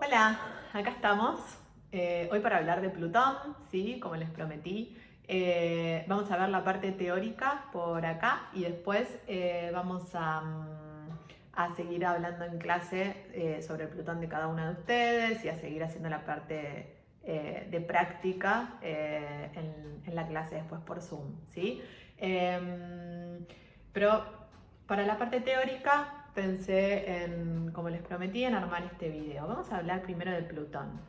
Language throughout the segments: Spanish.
Hola, acá estamos. Hoy para hablar de Plutón, ¿sí? Como les prometí. Vamos a ver la parte teórica por acá y después vamos a seguir hablando en clase sobre el Plutón de cada una de ustedes y a seguir haciendo la parte de práctica en la clase después por Zoom, ¿sí? Pero para la parte teórica pensé en, como les prometí, en armar este video. Vamos a hablar primero de Plutón.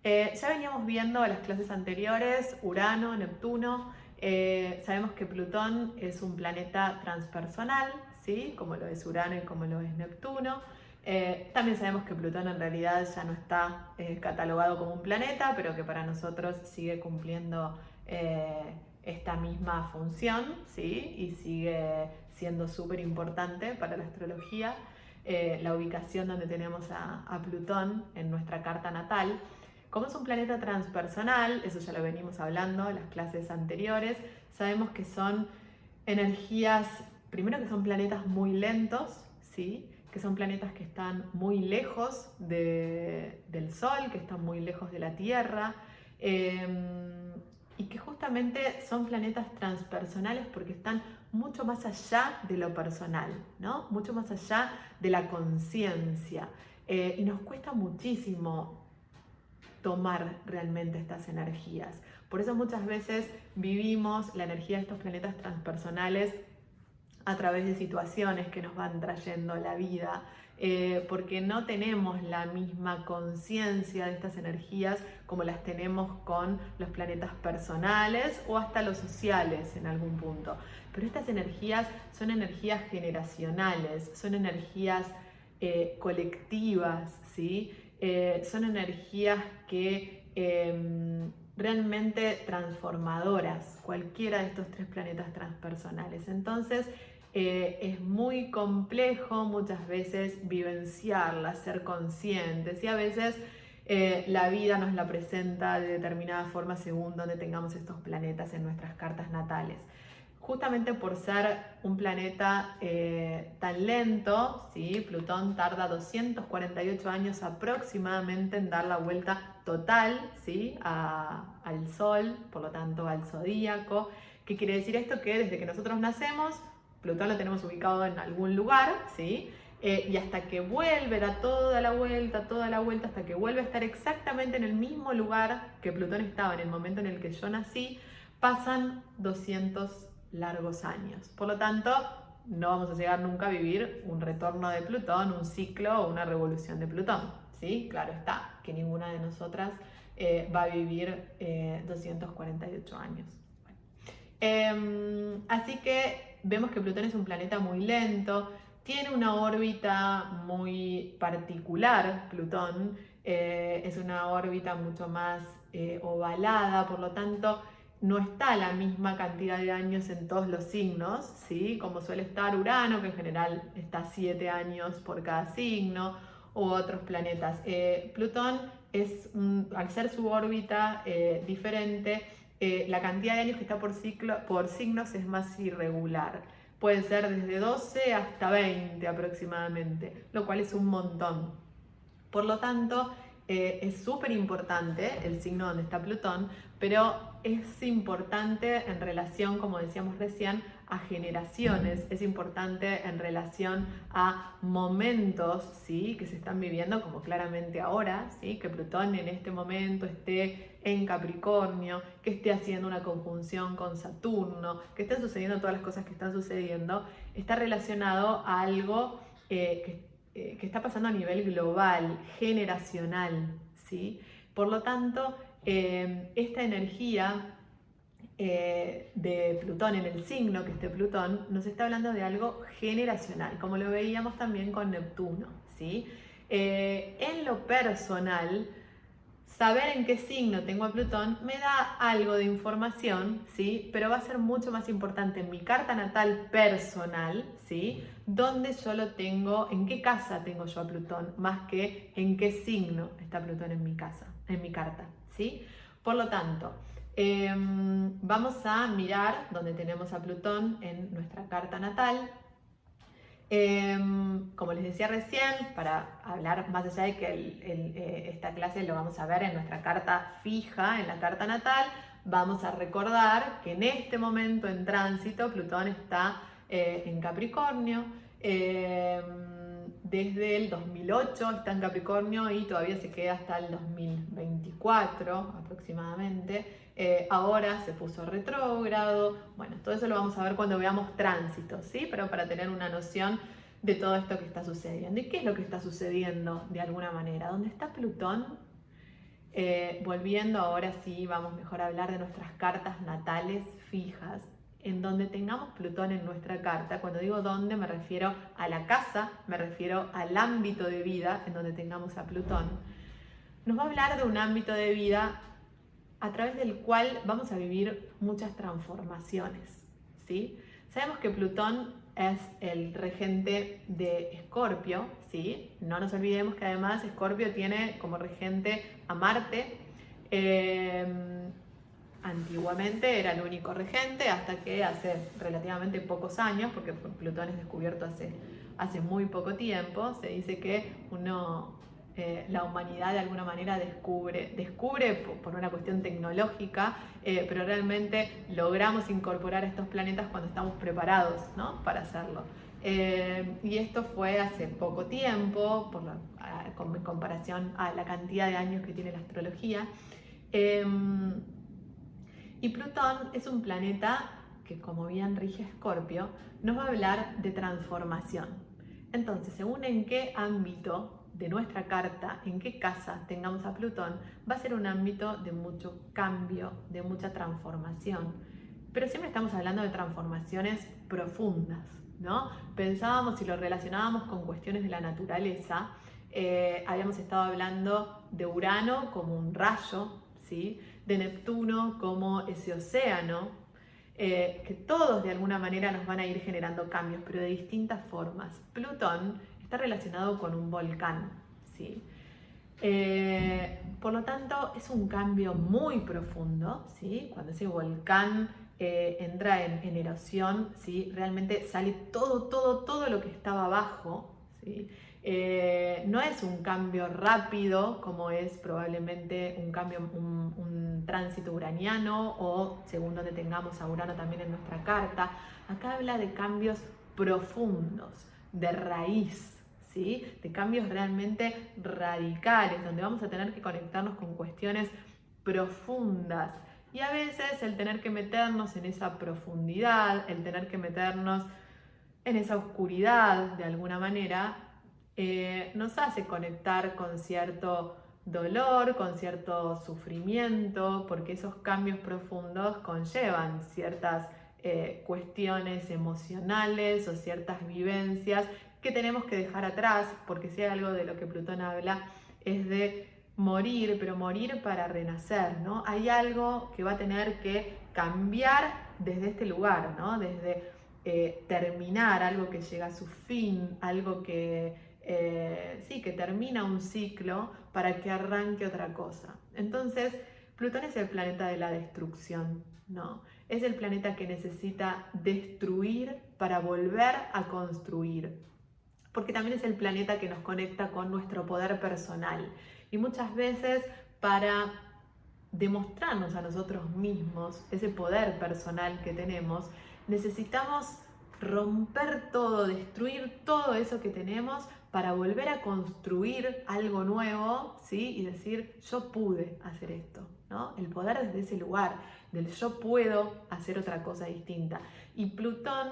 Ya veníamos viendo en las clases anteriores Urano, Neptuno. Sabemos que Plutón es un planeta transpersonal, ¿sí? Como lo es Urano y como lo es Neptuno. También sabemos que Plutón en realidad ya no está catalogado como un planeta, pero que para nosotros sigue cumpliendo esta misma función, ¿sí? Y sigue siendo súper importante para la astrología. La ubicación donde tenemos a Plutón en nuestra carta natal. Como es un planeta transpersonal, eso ya lo venimos hablando en las clases anteriores, sabemos que son energías, primero que son planetas muy lentos, ¿sí? Que son planetas que están muy lejos del Sol, que están muy lejos de la Tierra, y que justamente son planetas transpersonales porque están mucho más allá de lo personal, ¿no? Mucho más allá de la conciencia. Y nos cuesta muchísimo tomar realmente estas energías. Por eso muchas veces vivimos la energía de estos planetas transpersonales a través de situaciones que nos van trayendo la vida, porque no tenemos la misma conciencia de estas energías como las tenemos con los planetas personales o hasta los sociales en algún punto. Pero estas energías son energías generacionales, son energías colectivas, ¿sí? Son energías que realmente transformadoras, cualquiera de estos tres planetas transpersonales. Entonces, es muy complejo muchas veces vivenciarlas, ser conscientes y a veces la vida nos la presenta de determinada forma según donde tengamos estos planetas en nuestras cartas natales. Justamente por ser un planeta tan lento, ¿sí? Plutón tarda 248 años aproximadamente en dar la vuelta total, ¿sí? Al Sol, por lo tanto al zodíaco. ¿Qué quiere decir esto? Que desde que nosotros nacemos, Plutón lo tenemos ubicado en algún lugar, ¿sí? Y hasta que vuelve, da toda la vuelta, hasta que vuelve a estar exactamente en el mismo lugar que Plutón estaba en el momento en el que yo nací, pasan 200 largos años. Por lo tanto, no vamos a llegar nunca a vivir un retorno de Plutón, un ciclo o una revolución de Plutón, ¿sí? Claro está, que ninguna de nosotras va a vivir 248 años. Así que vemos que Plutón es un planeta muy lento, tiene una órbita muy particular, Plutón, es una órbita mucho más ovalada, por lo tanto no está la misma cantidad de años en todos los signos, ¿sí? Como suele estar Urano, que en general está 7 años por cada signo, u otros planetas. Plutón es, al ser su órbita diferente, la cantidad de años que está por signos es más irregular. Puede ser desde 12 hasta 20 aproximadamente, lo cual es un montón. Por lo tanto, es súper importante el signo donde está Plutón, pero es importante en relación, como decíamos recién, a generaciones, es importante en relación a momentos, ¿sí? Que se están viviendo, como claramente ahora, ¿sí? Que Plutón en este momento esté en Capricornio, que esté haciendo una conjunción con Saturno, que estén sucediendo todas las cosas que están sucediendo, está relacionado a algo que está pasando a nivel global, generacional, ¿sí? Por lo tanto, esta energía de Plutón en el signo que esté Plutón nos está hablando de algo generacional, como lo veíamos también con Neptuno, ¿sí? En lo personal, saber en qué signo tengo a Plutón me da algo de información, ¿sí? Pero va a ser mucho más importante en mi carta natal personal, ¿sí? Donde yo lo tengo, en qué casa tengo yo a Plutón, más que en qué signo está Plutón en mi casa, en mi carta, ¿sí? Por lo tanto, vamos a mirar donde tenemos a Plutón en nuestra carta natal. Como les decía recién, para hablar más allá de que esta clase lo vamos a ver en nuestra carta fija, en la carta natal, vamos a recordar que en este momento en tránsito Plutón está en Capricornio. Desde el 2008 está en Capricornio y todavía se queda hasta el 2024 aproximadamente. Ahora se puso retrógrado. Bueno, todo eso lo vamos a ver cuando veamos tránsitos, ¿sí? Pero para tener una noción de todo esto que está sucediendo. ¿Y qué es lo que está sucediendo de alguna manera? ¿Dónde está Plutón? Volviendo ahora sí, vamos mejor a hablar de nuestras cartas natales fijas, en donde tengamos Plutón en nuestra carta. Cuando digo dónde, me refiero a la casa, me refiero al ámbito de vida en donde tengamos a Plutón. Nos va a hablar de un ámbito de vida a través del cual vamos a vivir muchas transformaciones, ¿sí? Sabemos que Plutón es el regente de Escorpio, ¿sí? No nos olvidemos que además Escorpio tiene como regente a Marte. Antiguamente era el único regente hasta que hace relativamente pocos años, porque Plutón es descubierto hace muy poco tiempo, se dice que la humanidad de alguna manera descubre por una cuestión tecnológica, pero realmente logramos incorporar estos planetas cuando estamos preparados, ¿no?, para hacerlo. Y esto fue hace poco tiempo, en comparación a la cantidad de años que tiene la astrología. Y Plutón es un planeta que, como bien rige Escorpio, nos va a hablar de transformación. Entonces, según en qué ámbito de nuestra carta, en qué casa tengamos a Plutón, va a ser un ámbito de mucho cambio, de mucha transformación. Pero siempre estamos hablando de transformaciones profundas, ¿no? Pensábamos y lo relacionábamos con cuestiones de la naturaleza. Habíamos estado hablando de Urano como un rayo, ¿sí?, de Neptuno como ese océano, que todos de alguna manera nos van a ir generando cambios, pero de distintas formas. Plutón está relacionado con un volcán, ¿sí? Por lo tanto, es un cambio muy profundo, ¿sí? Cuando ese volcán entra en erosión, ¿sí?, realmente sale todo lo que estaba abajo, ¿sí? No es un cambio rápido como es probablemente un tránsito uraniano o según donde tengamos a Urano también en nuestra carta. Acá habla de cambios profundos, de raíz, ¿sí?, de cambios realmente radicales, donde vamos a tener que conectarnos con cuestiones profundas. Y a veces el tener que meternos en esa profundidad, el tener que meternos en esa oscuridad de alguna manera, nos hace conectar con cierto dolor, con cierto sufrimiento, porque esos cambios profundos conllevan ciertas cuestiones emocionales o ciertas vivencias que tenemos que dejar atrás, porque si hay algo de lo que Plutón habla es de morir, pero morir para renacer, ¿no? Hay algo que va a tener que cambiar desde este lugar, ¿no? Desde terminar, algo que llega a su fin, algo que que termina un ciclo para que arranque otra cosa. Entonces, Plutón es el planeta de la destrucción, ¿no? Es el planeta que necesita destruir para volver a construir, porque también es el planeta que nos conecta con nuestro poder personal. Y muchas veces para demostrarnos a nosotros mismos ese poder personal que tenemos, necesitamos romper todo, destruir todo eso que tenemos para volver a construir algo nuevo, ¿sí?, y decir, yo pude hacer esto, ¿no? El poder desde ese lugar, del yo puedo hacer otra cosa distinta. Y Plutón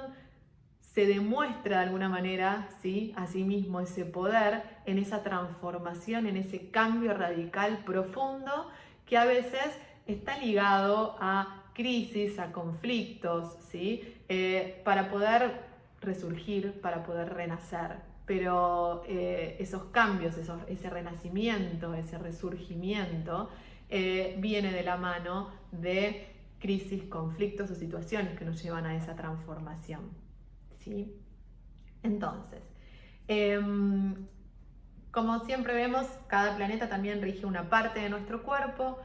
se demuestra de alguna manera, ¿sí?, a sí mismo ese poder en esa transformación, en ese cambio radical profundo que a veces está ligado a crisis, a conflictos, ¿sí?, para poder resurgir, para poder renacer. Pero esos cambios, ese renacimiento, ese resurgimiento, viene de la mano de crisis, conflictos o situaciones que nos llevan a esa transformación, ¿sí? Entonces, como siempre vemos, cada planeta también rige una parte de nuestro cuerpo.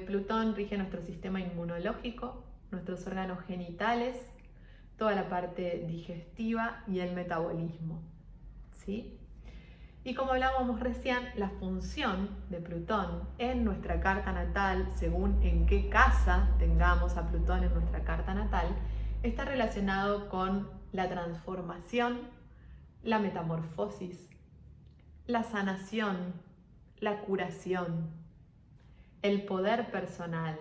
Plutón rige nuestro sistema inmunológico, nuestros órganos genitales, toda la parte digestiva y el metabolismo, ¿sí? Y como hablábamos recién, la función de Plutón en nuestra carta natal, según en qué casa tengamos a Plutón en nuestra carta natal, está relacionado con la transformación, la metamorfosis, la sanación, la curación, el poder personal,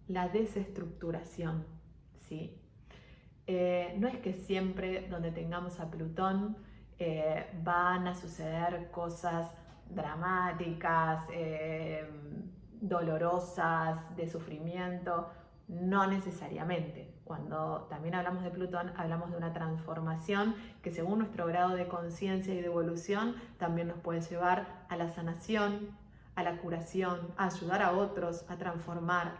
la desestructuración, ¿sí? No es que siempre donde tengamos a Plutón van a suceder cosas dramáticas, dolorosas, de sufrimiento, no necesariamente. Cuando también hablamos de Plutón, hablamos de una transformación que según nuestro grado de conciencia y de evolución también nos puede llevar a la sanación, a la curación, a ayudar a otros, a transformar.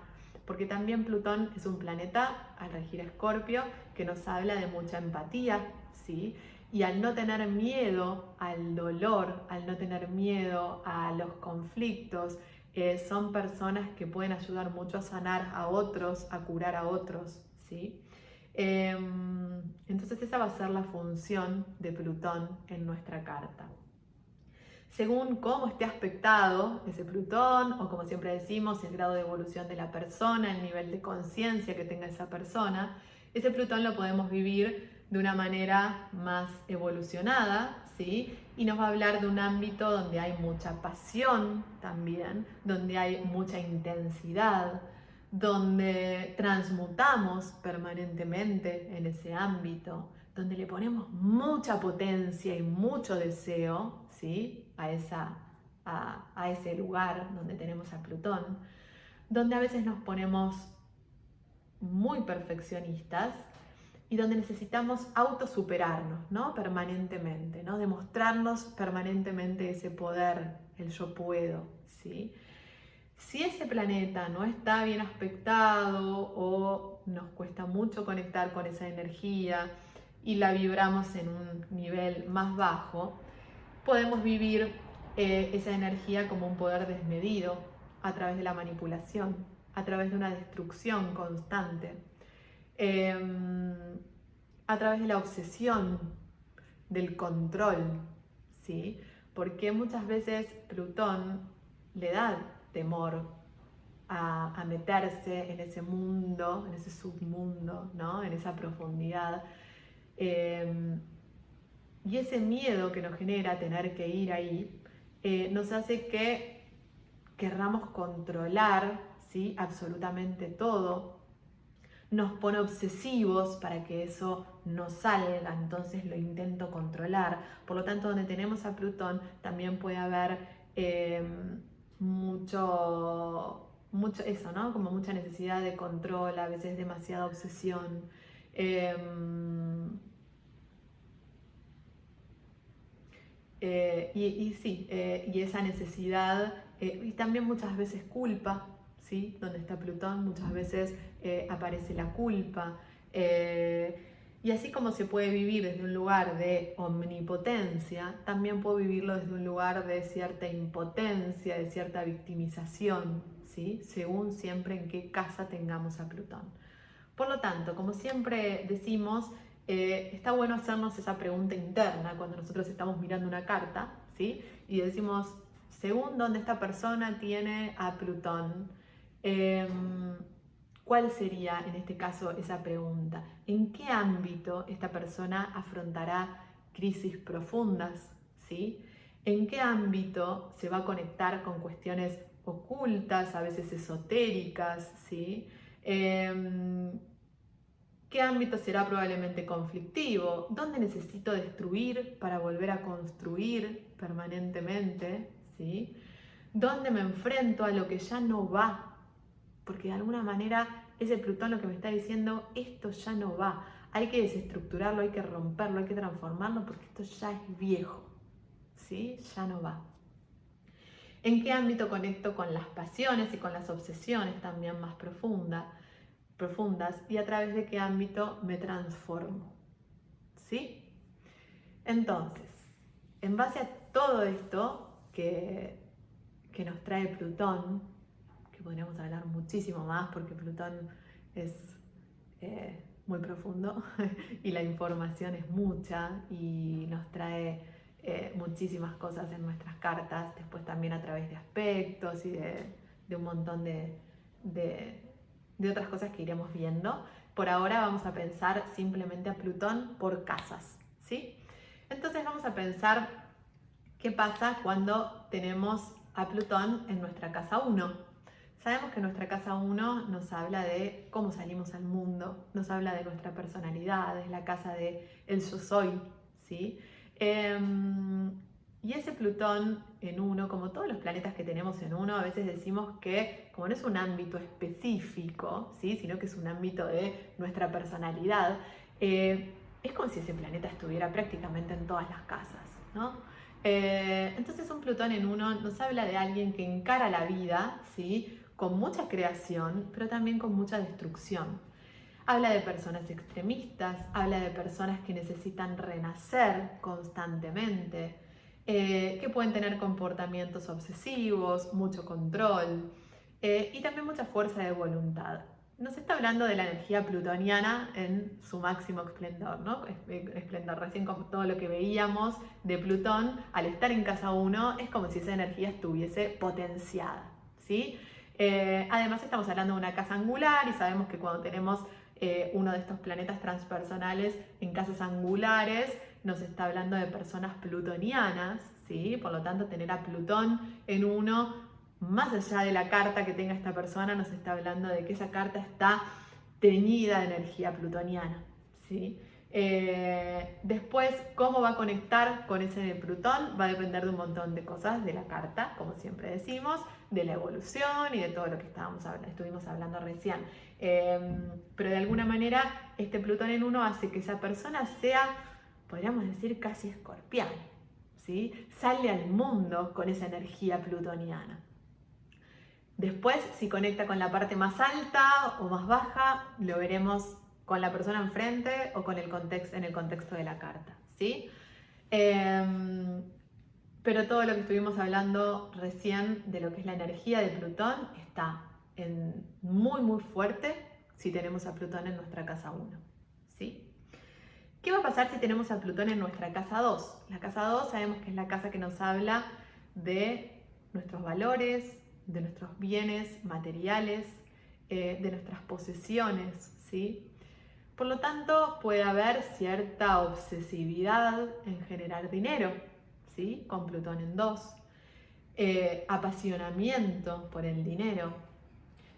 Porque también Plutón es un planeta, al regir Escorpio, que nos habla de mucha empatía, ¿sí? Y al no tener miedo al dolor, al no tener miedo a los conflictos, son personas que pueden ayudar mucho a sanar a otros, a curar a otros, ¿sí? Entonces esa va a ser la función de Plutón en nuestra carta. Según cómo esté aspectado ese Plutón, o como siempre decimos, el grado de evolución de la persona, el nivel de conciencia que tenga esa persona, ese Plutón lo podemos vivir de una manera más evolucionada, ¿sí? Y nos va a hablar de un ámbito donde hay mucha pasión también, donde hay mucha intensidad, donde transmutamos permanentemente en ese ámbito, donde le ponemos mucha potencia y mucho deseo, ¿sí? a ese lugar donde tenemos a Plutón, donde a veces nos ponemos muy perfeccionistas y donde necesitamos autosuperarnos, ¿no? Permanentemente, ¿no? Demostrarnos permanentemente ese poder, el yo puedo, ¿sí? Si ese planeta no está bien aspectado o nos cuesta mucho conectar con esa energía y la vibramos en un nivel más bajo, podemos vivir esa energía como un poder desmedido a través de la manipulación, a través de una destrucción constante, a través de la obsesión, del control, ¿sí? Porque muchas veces Plutón le da temor a meterse en ese mundo, en ese submundo, ¿no? En esa profundidad. Y ese miedo que nos genera tener que ir ahí nos hace que querramos controlar, ¿sí? Absolutamente todo. Nos pone obsesivos para que eso no salga, entonces lo intento controlar. Por lo tanto, donde tenemos a Plutón también puede haber mucho eso, ¿no? Como mucha necesidad de control, a veces demasiada obsesión. Y esa necesidad, y también muchas veces culpa, ¿sí? Donde está Plutón, muchas veces aparece la culpa. Y así como se puede vivir desde un lugar de omnipotencia, también puedo vivirlo desde un lugar de cierta impotencia, de cierta victimización, ¿sí? Según siempre en qué casa tengamos a Plutón. Por lo tanto, como siempre decimos, está bueno hacernos esa pregunta interna cuando nosotros estamos mirando una carta, ¿sí? Y decimos, según dónde esta persona tiene a Plutón, ¿cuál sería en este caso esa pregunta? ¿En qué ámbito esta persona afrontará crisis profundas, ¿sí? ¿En qué ámbito se va a conectar con cuestiones ocultas, a veces esotéricas, ¿sí? ¿Qué ámbito será probablemente conflictivo? ¿Dónde necesito destruir para volver a construir permanentemente? ¿Sí? ¿Dónde me enfrento a lo que ya no va? Porque de alguna manera ese Plutón lo que me está diciendo, esto ya no va. Hay que desestructurarlo, hay que romperlo, hay que transformarlo porque esto ya es viejo. ¿Sí? Ya no va. ¿En qué ámbito conecto con las pasiones y con las obsesiones también más profundas y a través de qué ámbito me transformo? ¿Sí? Entonces, en base a todo esto que nos trae Plutón, que podríamos hablar muchísimo más porque Plutón es muy profundo y la información es mucha y nos trae muchísimas cosas en nuestras cartas, después también a través de aspectos y de un montón de otras cosas que iremos viendo. Por ahora vamos a pensar simplemente a Plutón por casas, ¿sí? Entonces vamos a pensar qué pasa cuando tenemos a Plutón en nuestra casa 1. Sabemos que nuestra casa 1 nos habla de cómo salimos al mundo, nos habla de nuestra personalidad, es la casa de el yo soy, ¿sí? Y ese Plutón en 1, como todos los planetas que tenemos en 1, a veces decimos que como no es un ámbito específico, ¿sí? Sino que es un ámbito de nuestra personalidad, es como si ese planeta estuviera prácticamente en todas las casas, ¿no? Entonces un Plutón en 1 nos habla de alguien que encara la vida, ¿sí? Con mucha creación, pero también con mucha destrucción. Habla de personas extremistas, habla de personas que necesitan renacer constantemente, que pueden tener comportamientos obsesivos, mucho control y también mucha fuerza de voluntad. Nos está hablando de la energía plutoniana en su máximo esplendor, ¿no? Esplendor, recién con todo lo que veíamos de Plutón, al estar en casa 1, es como si esa energía estuviese potenciada, ¿sí? Además estamos hablando de una casa angular y sabemos que cuando tenemos uno de estos planetas transpersonales en casas angulares, nos está hablando de personas plutonianas, ¿sí? Por lo tanto, tener a Plutón en 1, más allá de la carta que tenga esta persona, nos está hablando de que esa carta está teñida de energía plutoniana, ¿sí? Después, cómo va a conectar con ese de Plutón va a depender de un montón de cosas de la carta, como siempre decimos, de la evolución y de todo lo que estuvimos hablando recién. Pero de alguna manera, este Plutón en 1 hace que esa persona sea, podríamos decir, casi escorpián, ¿sí? Sale al mundo con esa energía plutoniana. Después, si conecta con la parte más alta o más baja, lo veremos con la persona enfrente o con en el contexto de la carta, ¿sí? Pero todo lo que estuvimos hablando recién de lo que es la energía de Plutón está muy, muy fuerte si tenemos a Plutón en nuestra casa 1, ¿sí? ¿Qué va a pasar si tenemos a Plutón en nuestra casa 2? La casa 2 sabemos que es la casa que nos habla de nuestros valores, de nuestros bienes materiales, de nuestras posesiones, ¿sí? Por lo tanto, puede haber cierta obsesividad en generar dinero, ¿sí? Con Plutón en 2. Apasionamiento por el dinero.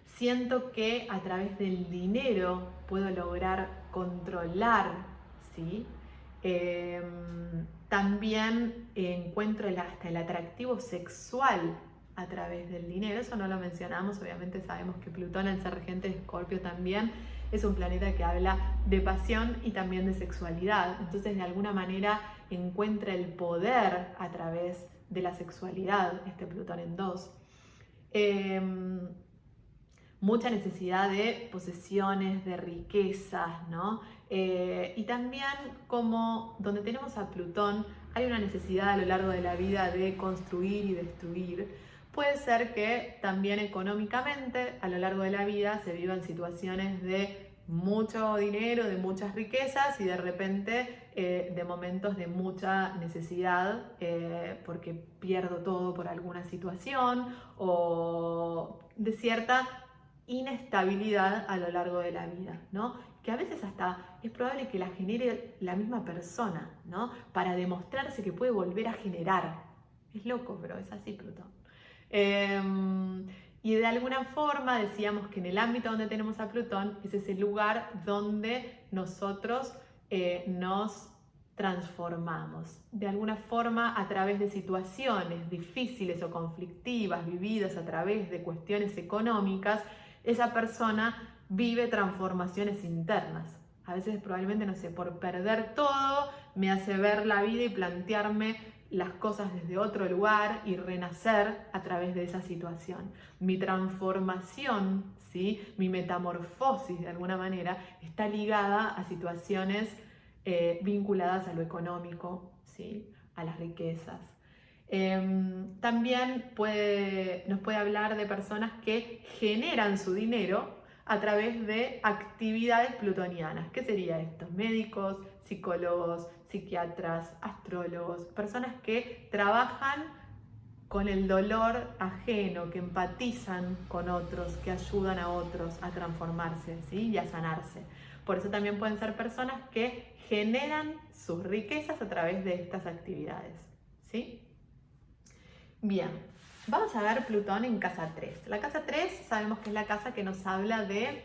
Siento que a través del dinero puedo lograr controlar, ¿sí? También encuentro hasta el atractivo sexual a través del dinero. Eso no lo mencionamos, obviamente sabemos que Plutón, al ser regente de Escorpio, también es un planeta que habla de pasión y también de sexualidad. Entonces, de alguna manera, encuentra el poder a través de la sexualidad, este Plutón en 2. Mucha necesidad de posesiones, de riquezas, ¿no? Y también como donde tenemos a Plutón, hay una necesidad a lo largo de la vida de construir y destruir. Puede ser que también económicamente a lo largo de la vida se vivan situaciones de mucho dinero, de muchas riquezas y de repente de momentos de mucha necesidad porque pierdo todo por alguna situación o de cierta inestabilidad a lo largo de la vida, ¿no? Que a veces hasta es probable que la genere la misma persona, ¿no? Para demostrarse que puede volver a generar. Es loco, pero es así Plutón. Y de alguna forma decíamos que en el ámbito donde tenemos a Plutón es ese lugar donde nosotros nos transformamos. De alguna forma, a través de situaciones difíciles o conflictivas vividas a través de cuestiones económicas, esa persona vive transformaciones internas. A veces probablemente, no sé, por perder todo, me hace ver la vida y plantearme las cosas desde otro lugar y renacer a través de esa situación. Mi transformación, ¿sí? Mi metamorfosis de alguna manera está ligada a situaciones vinculadas a lo económico, ¿sí? A las riquezas. También nos puede hablar de personas que generan su dinero a través de actividades plutonianas. ¿Qué sería esto? Médicos, psicólogos, psiquiatras, astrólogos, personas que trabajan con el dolor ajeno, que empatizan con otros, que ayudan a otros a transformarse, ¿sí? Y a sanarse. Por eso también pueden ser personas que generan sus riquezas a través de estas actividades, ¿sí? Bien, vamos a ver Plutón en casa 3. La casa 3 sabemos que es la casa que nos habla de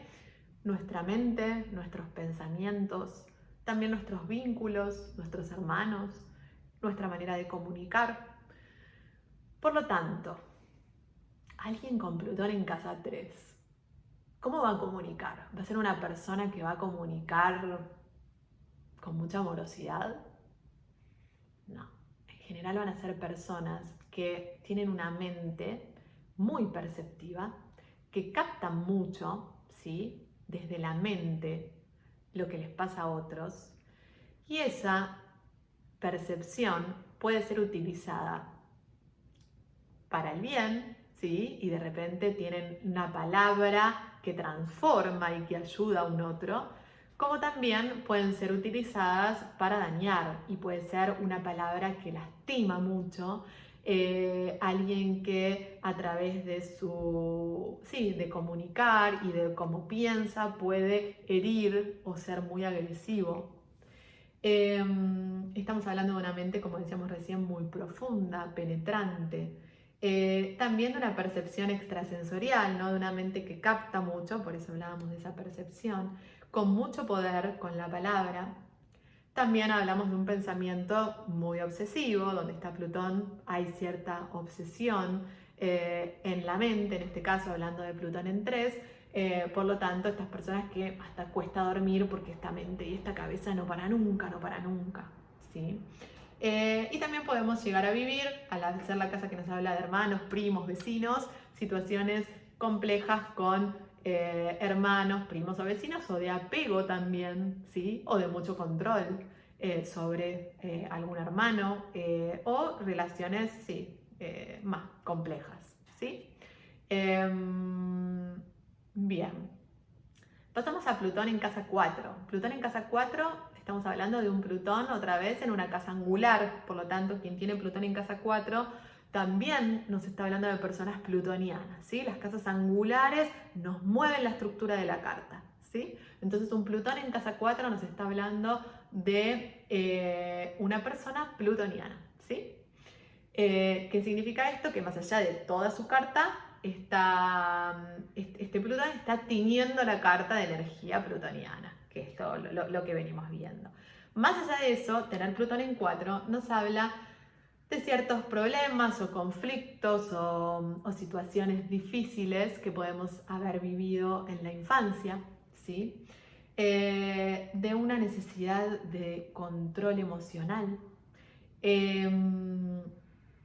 nuestra mente, nuestros pensamientos, también nuestros vínculos, nuestros hermanos, nuestra manera de comunicar. Por lo tanto, alguien con Plutón en casa 3, ¿cómo va a comunicar? ¿Va a ser una persona que va a comunicar con mucha amorosidad? No. En general van a ser personas que tienen una mente muy perceptiva, que captan mucho, ¿sí? Desde la mente lo que les pasa a otros. Y esa percepción puede ser utilizada para el bien, ¿sí? Y de repente tienen una palabra que transforma y que ayuda a un otro, como también pueden ser utilizadas para dañar y puede ser una palabra que lastima mucho, alguien que a través de de comunicar y de cómo piensa puede herir o ser muy agresivo. Estamos hablando de una mente, como decíamos recién, muy profunda, penetrante. También de una percepción extrasensorial, ¿no? De una mente que capta mucho, por eso hablábamos de esa percepción, con mucho poder con la palabra. También hablamos de un pensamiento muy obsesivo, donde está Plutón, hay cierta obsesión en la mente, en este caso hablando de Plutón en 3. Por lo tanto, estas personas que hasta cuesta dormir porque esta mente y esta cabeza no para nunca, no para nunca, ¿sí? Y también podemos llegar a vivir, al ser la casa que nos habla de hermanos, primos, vecinos, situaciones complejas con hermanos, primos o vecinos, o de apego también, ¿sí? O de mucho control sobre algún hermano, o relaciones, sí, más complejas, ¿sí? Bien. Pasamos a Plutón en casa 4. Plutón en casa 4, estamos hablando de un Plutón otra vez en una casa angular, por lo tanto, quien tiene Plutón en casa 4 también nos está hablando de personas plutonianas, ¿sí? Las casas angulares nos mueven la estructura de la carta, ¿sí? Entonces, un Plutón en casa 4 nos está hablando de una persona plutoniana, ¿sí? ¿Qué significa esto? Que más allá de toda su carta, este Plutón está tiñendo la carta de energía plutoniana, que es todo lo que venimos viendo. Más allá de eso, tener Plutón en 4 nos habla de ciertos problemas o conflictos o situaciones difíciles que podemos haber vivido en la infancia, ¿sí? De una necesidad de control emocional.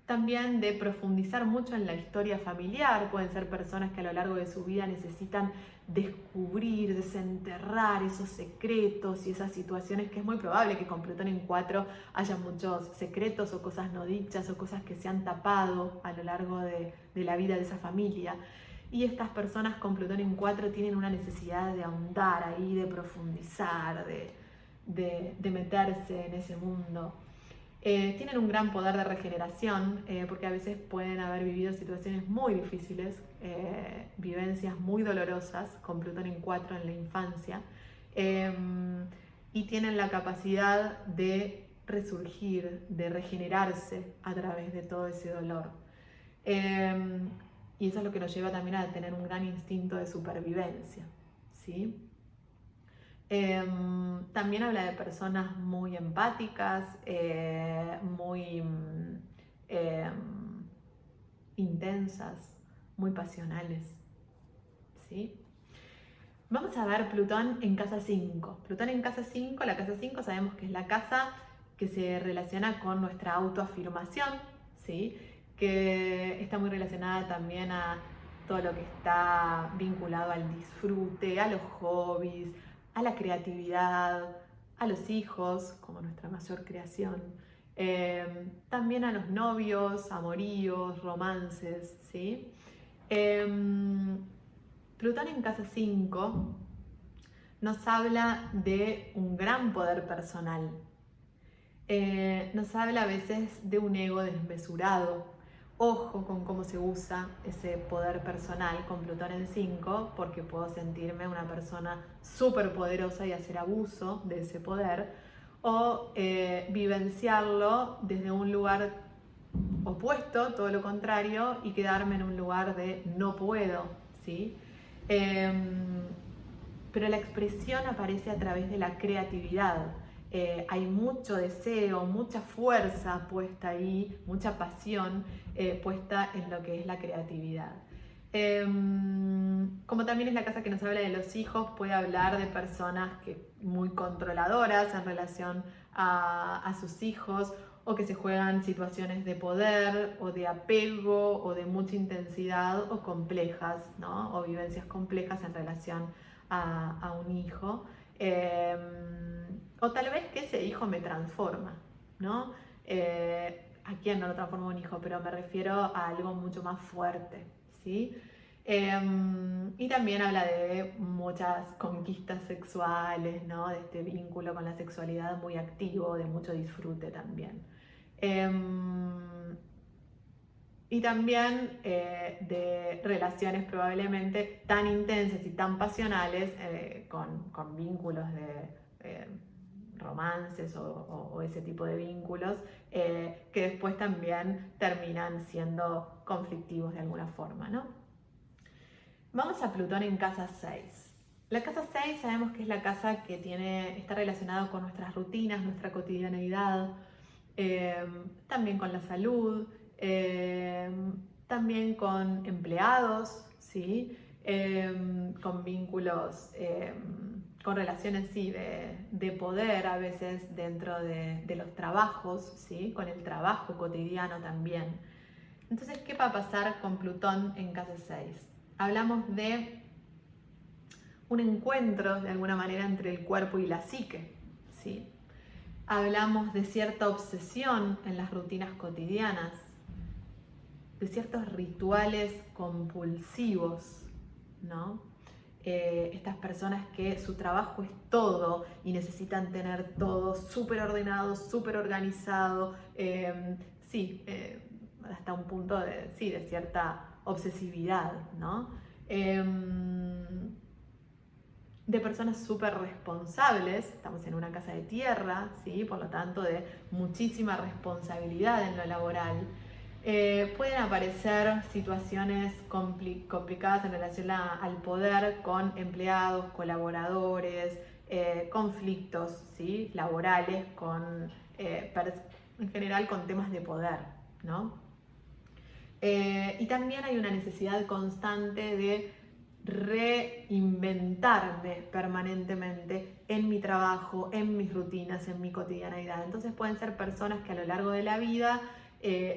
También de profundizar mucho en la historia familiar. Pueden ser personas que a lo largo de su vida necesitan descubrir, desenterrar esos secretos y esas situaciones que es muy probable que con Plutón en 4 haya muchos secretos o cosas no dichas o cosas que se han tapado a lo largo de la vida de esa familia. Y estas personas con Plutón en 4 tienen una necesidad de ahondar ahí, de profundizar, de meterse en ese mundo. Tienen un gran poder de regeneración porque a veces pueden haber vivido situaciones muy difíciles, vivencias muy dolorosas con Plutón en 4 en la infancia, y tienen la capacidad de resurgir, de regenerarse a través de todo ese dolor. Y eso es lo que nos lleva también a tener un gran instinto de supervivencia, ¿sí? También habla de personas muy empáticas, muy intensas, muy pasionales, ¿sí? Vamos a ver Plutón en casa 5. Plutón en casa 5, la casa 5 sabemos que es la casa que se relaciona con nuestra autoafirmación, ¿sí? Que está muy relacionada también a todo lo que está vinculado al disfrute, a los hobbies, a la creatividad, a los hijos como nuestra mayor creación, también a los novios, amoríos, romances, ¿sí? Plutón en casa 5 nos habla de un gran poder personal. Nos habla a veces de un ego desmesurado. Ojo con cómo se usa ese poder personal con Plutón en 5, porque puedo sentirme una persona súper poderosa y hacer abuso de ese poder, o vivenciarlo desde un lugar opuesto, todo lo contrario, y quedarme en un lugar de no puedo, ¿sí? Pero la expresión aparece a través de la creatividad. Hay mucho deseo, mucha fuerza puesta ahí, mucha pasión puesta en lo que es la creatividad. Como también es la casa que nos habla de los hijos, puede hablar de personas muy controladoras en relación a sus hijos, o que se juegan situaciones de poder o de apego o de mucha intensidad o complejas, ¿no? O vivencias complejas en relación a un hijo. O tal vez que ese hijo me transforma, ¿no? ¿A quién no lo transforma un hijo? Pero me refiero a algo mucho más fuerte, ¿sí? Y también habla de muchas conquistas sexuales, ¿no? De este vínculo con la sexualidad muy activo, de mucho disfrute también. Y también de relaciones probablemente tan intensas y tan pasionales con vínculos de romances o ese tipo de vínculos que después también terminan siendo conflictivos de alguna forma, ¿no? Vamos a Plutón en casa 6. La casa 6 sabemos que es la casa que está relacionada con nuestras rutinas, nuestra cotidianeidad, también con la salud, también con empleados, ¿sí? Con vínculos, con relaciones sí, de poder a veces dentro de los trabajos, ¿sí? Con el trabajo cotidiano también. Entonces, ¿qué va a pasar con Plutón en casa 6? Hablamos de un encuentro de alguna manera entre el cuerpo y la psique, ¿sí? Hablamos de cierta obsesión en las rutinas cotidianas, de ciertos rituales compulsivos, ¿no? Estas personas que su trabajo es todo y necesitan tener todo súper ordenado, súper organizado, hasta un punto de cierta obsesividad, ¿no? De personas súper responsables, estamos en una casa de tierra, ¿sí? Por lo tanto de muchísima responsabilidad en lo laboral. Pueden aparecer situaciones complicadas en relación al poder con empleados, colaboradores, conflictos, ¿sí? Laborales, en general con temas de poder, ¿no? Y también hay una necesidad constante de reinventarme permanentemente en mi trabajo, en mis rutinas, en mi cotidianeidad. Entonces pueden ser personas que a lo largo de la vida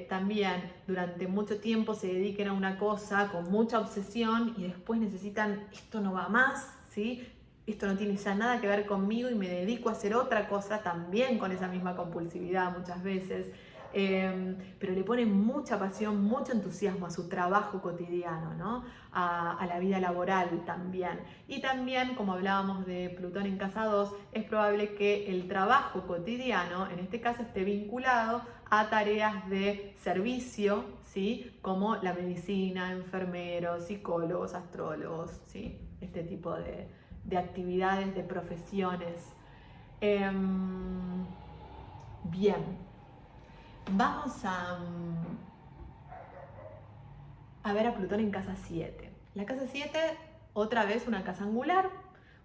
también durante mucho tiempo se dediquen a una cosa con mucha obsesión y después necesitan, esto no va más, ¿sí? Esto no tiene ya nada que ver conmigo y me dedico a hacer otra cosa también con esa misma compulsividad muchas veces. Pero le ponen mucha pasión, mucho entusiasmo a su trabajo cotidiano, ¿no? A la vida laboral también. Y también, como hablábamos de Plutón en casa 2, es probable que el trabajo cotidiano, en este caso, esté vinculado a tareas de servicio, ¿sí? Como la medicina, enfermeros, psicólogos, astrólogos, ¿sí? Este tipo de actividades, de profesiones. Bien. Vamos a ver a Plutón en casa 7. La casa 7, otra vez una casa angular,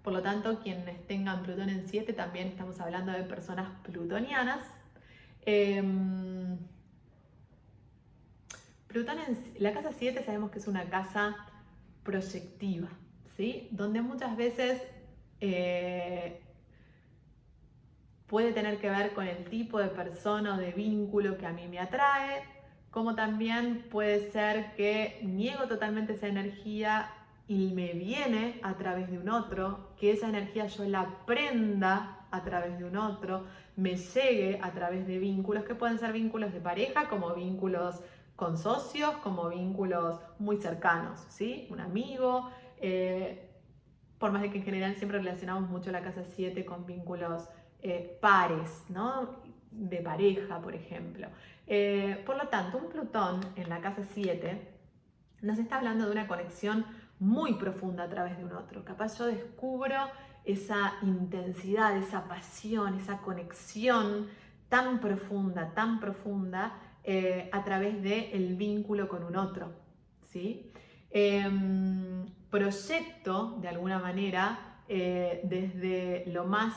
por lo tanto, quienes tengan Plutón en 7 también estamos hablando de personas plutonianas. La casa 7 sabemos que es una casa proyectiva, ¿sí? Donde muchas veces puede tener que ver con el tipo de persona o de vínculo que a mí me atrae, como también puede ser que niego totalmente esa energía y me viene a través de un otro, que esa energía yo la aprenda a través de un otro, me llegue a través de vínculos que pueden ser vínculos de pareja, como vínculos con socios, como vínculos muy cercanos, ¿sí? Un amigo, por más de que en general siempre relacionamos mucho la casa 7 con vínculos pares, ¿no? De pareja, por ejemplo. Por lo tanto, un Plutón en la casa 7 nos está hablando de una conexión muy profunda a través de un otro. Capaz yo descubro esa intensidad, esa pasión, esa conexión tan profunda, a través del vínculo con un otro, ¿sí? Proyecto, de alguna manera, desde lo más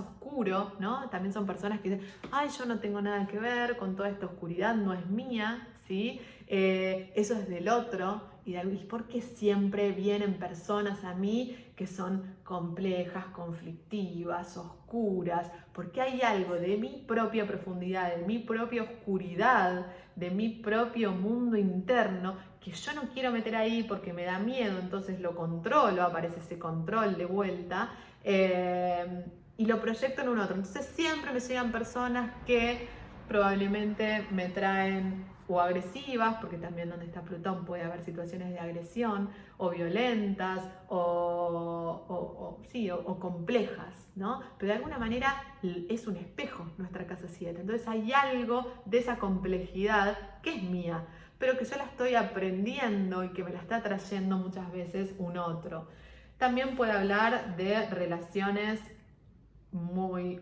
oscuro, ¿no? También son personas que dicen, ay, yo no tengo nada que ver con toda esta oscuridad, no es mía, ¿sí? Eso es del otro. ¿Y por qué siempre vienen personas a mí que son complejas, conflictivas, oscuras? Porque hay algo de mi propia profundidad, de mi propia oscuridad, de mi propio mundo interno que yo no quiero meter ahí porque me da miedo, entonces lo controlo, aparece ese control de vuelta. Y lo proyecto en un otro. Entonces siempre me llegan personas que probablemente me traen o agresivas, porque también donde está Plutón puede haber situaciones de agresión, o violentas, o complejas, ¿no? Pero de alguna manera es un espejo nuestra casa 7. Entonces hay algo de esa complejidad que es mía, pero que yo la estoy aprendiendo y que me la está trayendo muchas veces un otro. También puede hablar de relaciones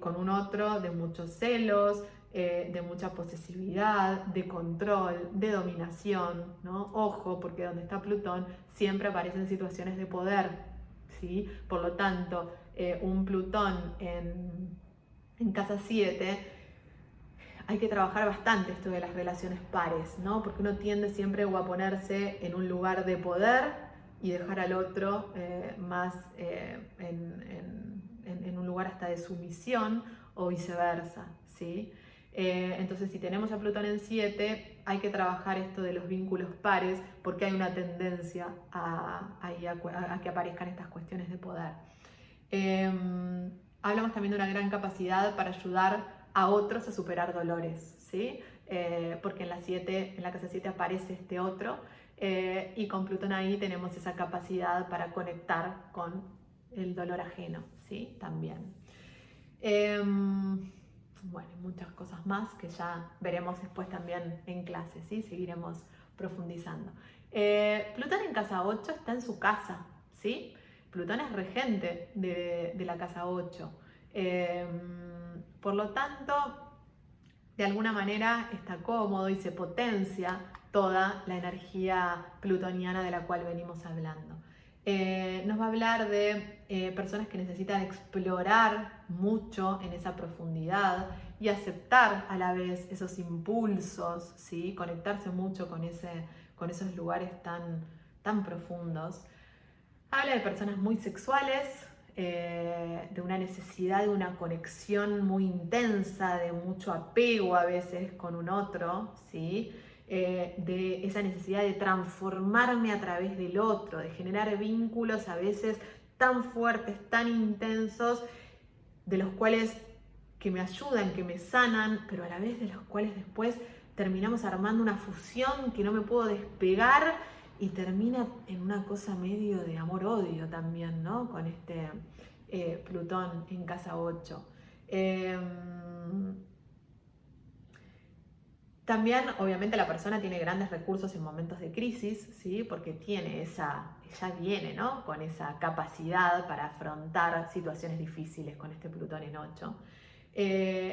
con un otro, de muchos celos, de mucha posesividad, de control, de dominación, ¿no? Ojo, porque donde está Plutón siempre aparecen situaciones de poder, ¿sí? Por lo tanto, un Plutón en casa 7, hay que trabajar bastante esto de las relaciones pares, ¿no? Porque uno tiende siempre a ponerse en un lugar de poder y dejar al otro más en un lugar hasta de sumisión o viceversa, ¿sí? Entonces, si tenemos a Plutón en 7, hay que trabajar esto de los vínculos pares porque hay una tendencia a que aparezcan estas cuestiones de poder. Hablamos también de una gran capacidad para ayudar a otros a superar dolores, ¿sí? Porque en la casa 7 aparece este otro, y con Plutón ahí tenemos esa capacidad para conectar con el dolor ajeno, ¿sí? También. Bueno, muchas cosas más que ya veremos después también en clase, ¿sí? Seguiremos profundizando. Plutón en casa 8 está en su casa, ¿sí? Plutón es regente de la casa 8. Por lo tanto, de alguna manera está cómodo y se potencia toda la energía plutoniana de la cual venimos hablando. Nos va a hablar de personas que necesitan explorar mucho en esa profundidad y aceptar a la vez esos impulsos, ¿sí? Conectarse mucho con esos lugares tan profundos. Habla de personas muy sexuales, de una necesidad de una conexión muy intensa, de mucho apego a veces con un otro, ¿sí? De esa necesidad de transformarme a través del otro, de generar vínculos a veces tan fuertes, tan intensos, de los cuales que me ayudan, que me sanan, pero a la vez de los cuales después terminamos armando una fusión que no me puedo despegar y termina en una cosa medio de amor-odio también, ¿no? Con este Plutón en casa 8. También, obviamente, la persona tiene grandes recursos en momentos de crisis, ¿sí? Porque ya viene, ¿no? Con esa capacidad para afrontar situaciones difíciles con este Plutón en 8.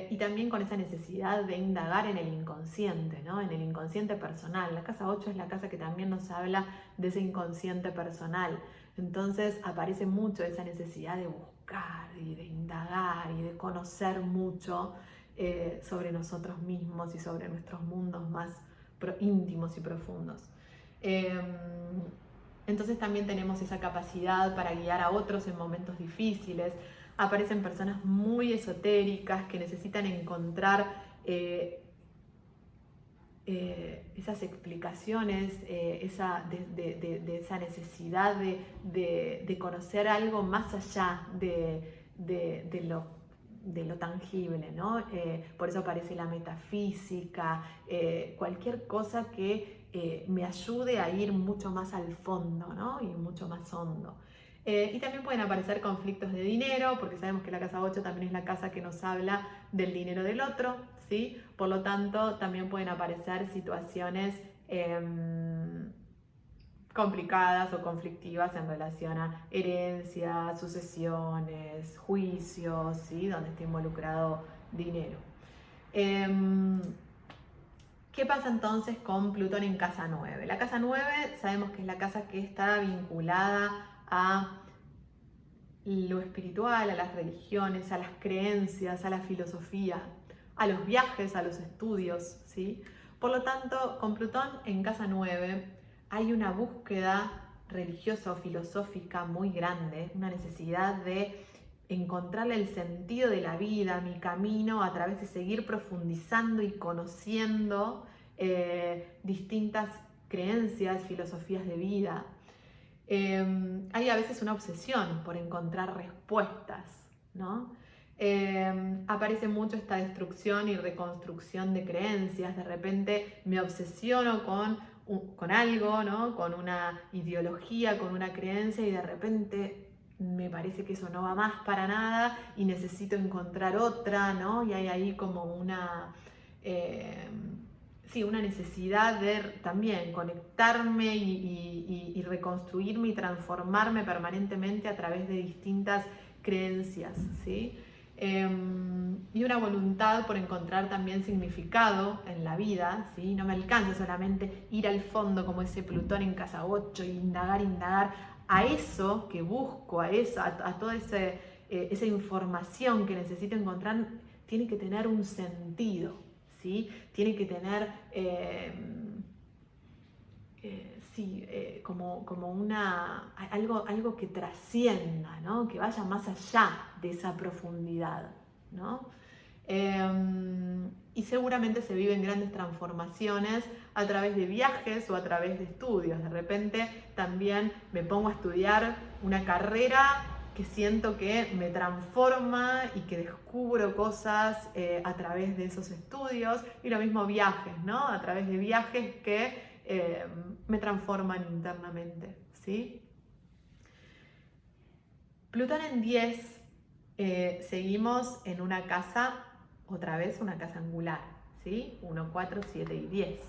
Y también con esa necesidad de indagar en el inconsciente, ¿no? En el inconsciente personal. La casa 8 es la casa que también nos habla de ese inconsciente personal. Entonces aparece mucho esa necesidad de buscar y de indagar y de conocer mucho sobre nosotros mismos y sobre nuestros mundos más íntimos y profundos. Entonces también tenemos esa capacidad para guiar a otros en momentos difíciles. Aparecen personas muy esotéricas que necesitan encontrar esas explicaciones, de esa necesidad de conocer algo más allá de lo tangible, ¿no? Por eso aparece la metafísica, cualquier cosa que me ayude a ir mucho más al fondo, ¿no? Y mucho más hondo. Y también pueden aparecer conflictos de dinero, porque sabemos que la casa 8 también es la casa que nos habla del dinero del otro, ¿sí? Por lo tanto, también pueden aparecer situaciones complicadas o conflictivas en relación a herencias, sucesiones, juicios, ¿sí? Donde esté involucrado dinero. ¿Qué pasa entonces con Plutón en casa 9? La casa 9 sabemos que es la casa que está vinculada a lo espiritual, a las religiones, a las creencias, a la filosofía, a los viajes, a los estudios, ¿sí? Por lo tanto, con Plutón en casa 9 hay una búsqueda religiosa o filosófica muy grande, una necesidad de encontrarle el sentido de la vida, mi camino, a través de seguir profundizando y conociendo distintas creencias, filosofías de vida. Hay a veces una obsesión por encontrar respuestas, ¿no? Aparece mucho esta destrucción y reconstrucción de creencias. De repente me obsesiono con algo, ¿no? Con una ideología, con una creencia, y de repente me parece que eso no va más para nada y necesito encontrar otra, ¿no? Y hay ahí como una necesidad de también conectarme y reconstruirme y transformarme permanentemente a través de distintas creencias, ¿sí? Y una voluntad por encontrar también significado en la vida, ¿sí? No me alcanza solamente ir al fondo como ese Plutón en casa 8 y indagar a eso que busco, a toda esa información que necesito encontrar, tiene que tener un sentido, ¿sí? Tiene que tener algo que trascienda, ¿no? Que vaya más allá de esa profundidad, ¿no? Y seguramente se viven grandes transformaciones a través de viajes o a través de estudios. De repente también me pongo a estudiar una carrera que siento que me transforma y que descubro cosas a través de esos estudios, y lo mismo viajes, ¿no? A través de viajes que me transforman internamente, ¿sí? Plutón en 10, seguimos en una casa, otra vez una casa angular, ¿sí? 1, 4, 7 y 10.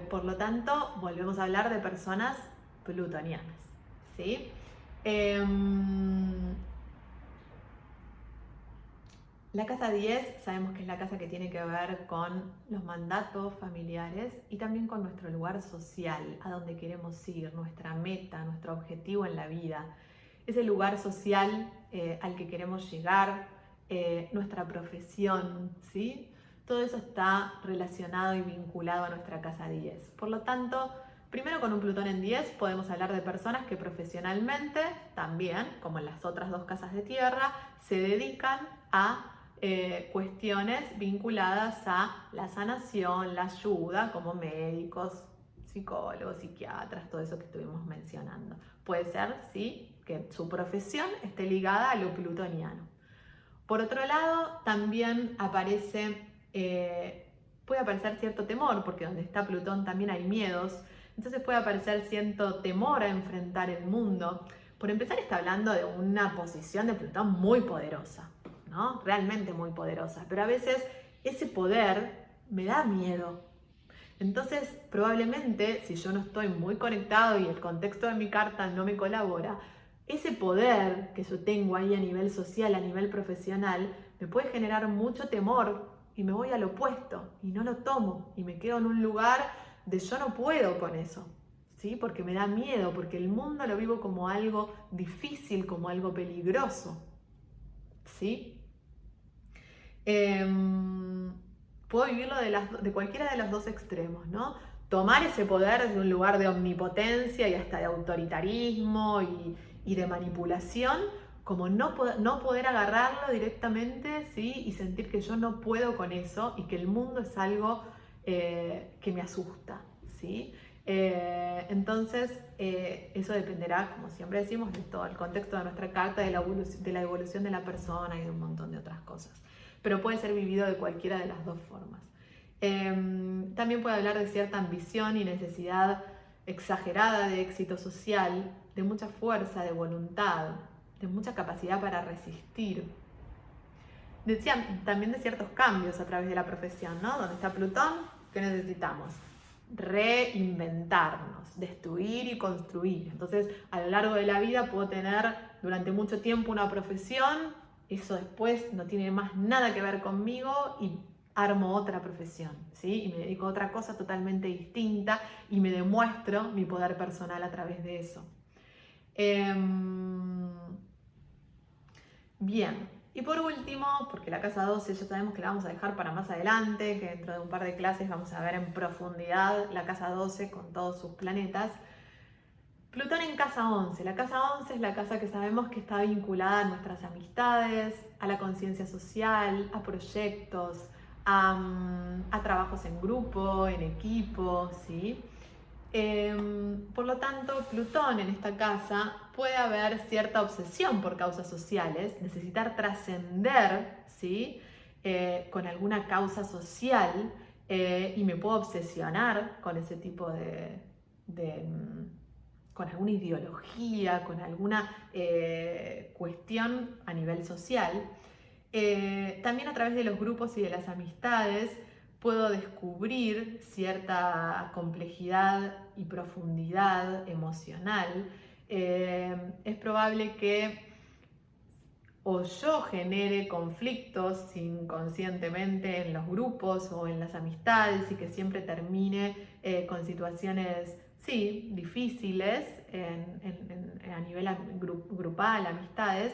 Por lo tanto, volvemos a hablar de personas plutonianas, ¿sí? La casa 10 sabemos que es la casa que tiene que ver con los mandatos familiares y también con nuestro lugar social, a donde queremos ir, nuestra meta, nuestro objetivo en la vida. Ese lugar social al que queremos llegar, nuestra profesión, ¿sí? Todo eso está relacionado y vinculado a nuestra casa 10. Por lo tanto, primero con un Plutón en 10 podemos hablar de personas que profesionalmente también, como en las otras dos casas de tierra, se dedican a cuestiones vinculadas a la sanación, la ayuda, como médicos, psicólogos, psiquiatras, todo eso que estuvimos mencionando. Puede ser, sí, que su profesión esté ligada a lo plutoniano. Por otro lado, también puede aparecer cierto temor, porque donde está Plutón también hay miedos, entonces puede aparecer cierto temor a enfrentar el mundo. Por empezar, está hablando de una posición de Plutón muy poderosa, ¿no? Realmente muy poderosa, pero a veces ese poder me da miedo. Entonces, probablemente, si yo no estoy muy conectado y el contexto de mi carta no me colabora, ese poder que yo tengo ahí a nivel social, a nivel profesional, me puede generar mucho temor y me voy al opuesto y no lo tomo y me quedo en un lugar de yo no puedo con eso, ¿sí? Porque me da miedo, porque el mundo lo vivo como algo difícil, como algo peligroso, ¿sí? Puedo vivirlo de cualquiera de los dos extremos, ¿no? Tomar ese poder desde un lugar de omnipotencia y hasta de autoritarismo y de manipulación, como no poder agarrarlo directamente, ¿sí? Y sentir que yo no puedo con eso y que el mundo es algo que me asusta, ¿sí? Entonces, eso dependerá, como siempre decimos, de todo el contexto de nuestra carta, de la evolución de la persona y de un montón de otras cosas. Pero puede ser vivido de cualquiera de las dos formas. También puede hablar de cierta ambición y necesidad exagerada de éxito social, de mucha fuerza, de voluntad, de mucha capacidad para resistir. Decían también de ciertos cambios a través de la profesión, ¿no? Donde está Plutón, ¿qué necesitamos? Reinventarnos, destruir y construir. Entonces, a lo largo de la vida puedo tener durante mucho tiempo una profesión, eso después no tiene más nada que ver conmigo y armo otra profesión, ¿sí? Y me dedico a otra cosa totalmente distinta y me demuestro mi poder personal a través de eso. Bien. Y por último, porque la casa 12 ya sabemos que la vamos a dejar para más adelante, que dentro de un par de clases vamos a ver en profundidad la casa 12 con todos sus planetas. Plutón en casa 11. La casa 11 es la casa que sabemos que está vinculada a nuestras amistades, a la conciencia social, a proyectos, a trabajos en grupo, en equipo, ¿sí? Por lo tanto, Plutón en esta casa puede haber cierta obsesión por causas sociales, necesitar trascender, ¿sí? Con alguna causa social y me puedo obsesionar con ese tipo con alguna ideología, con alguna cuestión a nivel social. También a través de los grupos y de las amistades puedo descubrir cierta complejidad y profundidad emocional. Es probable que o yo genere conflictos inconscientemente en los grupos o en las amistades y que siempre termine con situaciones, sí, difíciles a nivel grupal, amistades,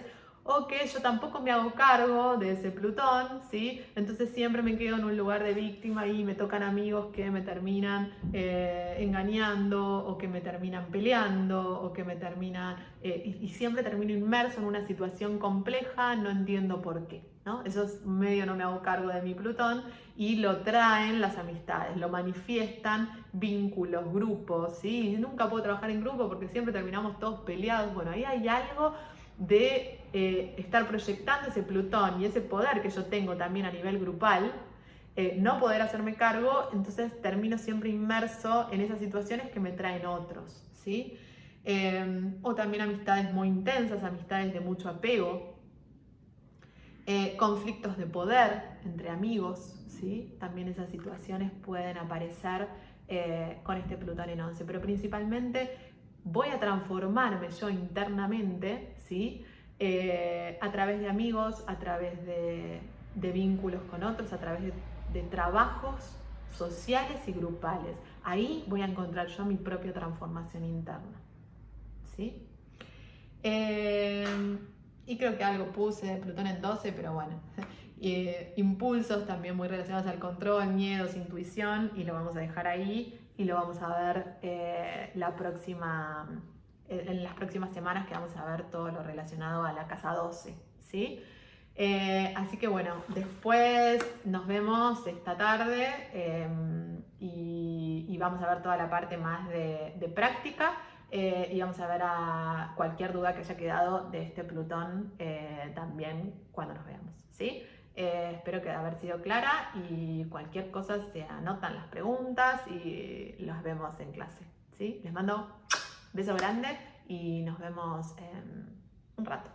o que yo tampoco me hago cargo de ese Plutón, ¿sí? Entonces siempre me quedo en un lugar de víctima y me tocan amigos que me terminan engañando o que me terminan peleando o que me terminan... y siempre termino inmerso en una situación compleja, no entiendo por qué, ¿no? Eso es medio no me hago cargo de mi Plutón y lo traen las amistades, lo manifiestan vínculos, grupos, ¿sí? Y nunca puedo trabajar en grupo porque siempre terminamos todos peleados. Bueno, ahí hay algo de estar proyectando ese Plutón y ese poder que yo tengo también a nivel grupal, no poder hacerme cargo, entonces termino siempre inmerso en esas situaciones que me traen otros, ¿sí? O también amistades muy intensas, amistades de mucho apego, conflictos de poder entre amigos, ¿sí? También esas situaciones pueden aparecer con este Plutón en 11, pero principalmente voy a transformarme yo internamente, ¿sí? A través de amigos, a través de vínculos con otros, a través de trabajos sociales y grupales. Ahí voy a encontrar yo mi propia transformación interna, ¿sí? Y creo que algo puse de Plutón en 12, pero bueno. Impulsos también muy relacionados al control, miedos, intuición, y lo vamos a dejar ahí y lo vamos a ver en las próximas semanas, que vamos a ver todo lo relacionado a la casa 12, ¿sí? Así que bueno, después nos vemos esta tarde y vamos a ver toda la parte más de práctica. Y vamos a ver a cualquier duda que haya quedado de este Plutón también cuando nos veamos, ¿sí? Espero que haber sido clara y cualquier cosa se anotan las preguntas y los vemos en clase, ¿sí? Les mando un beso grande y nos vemos en un rato.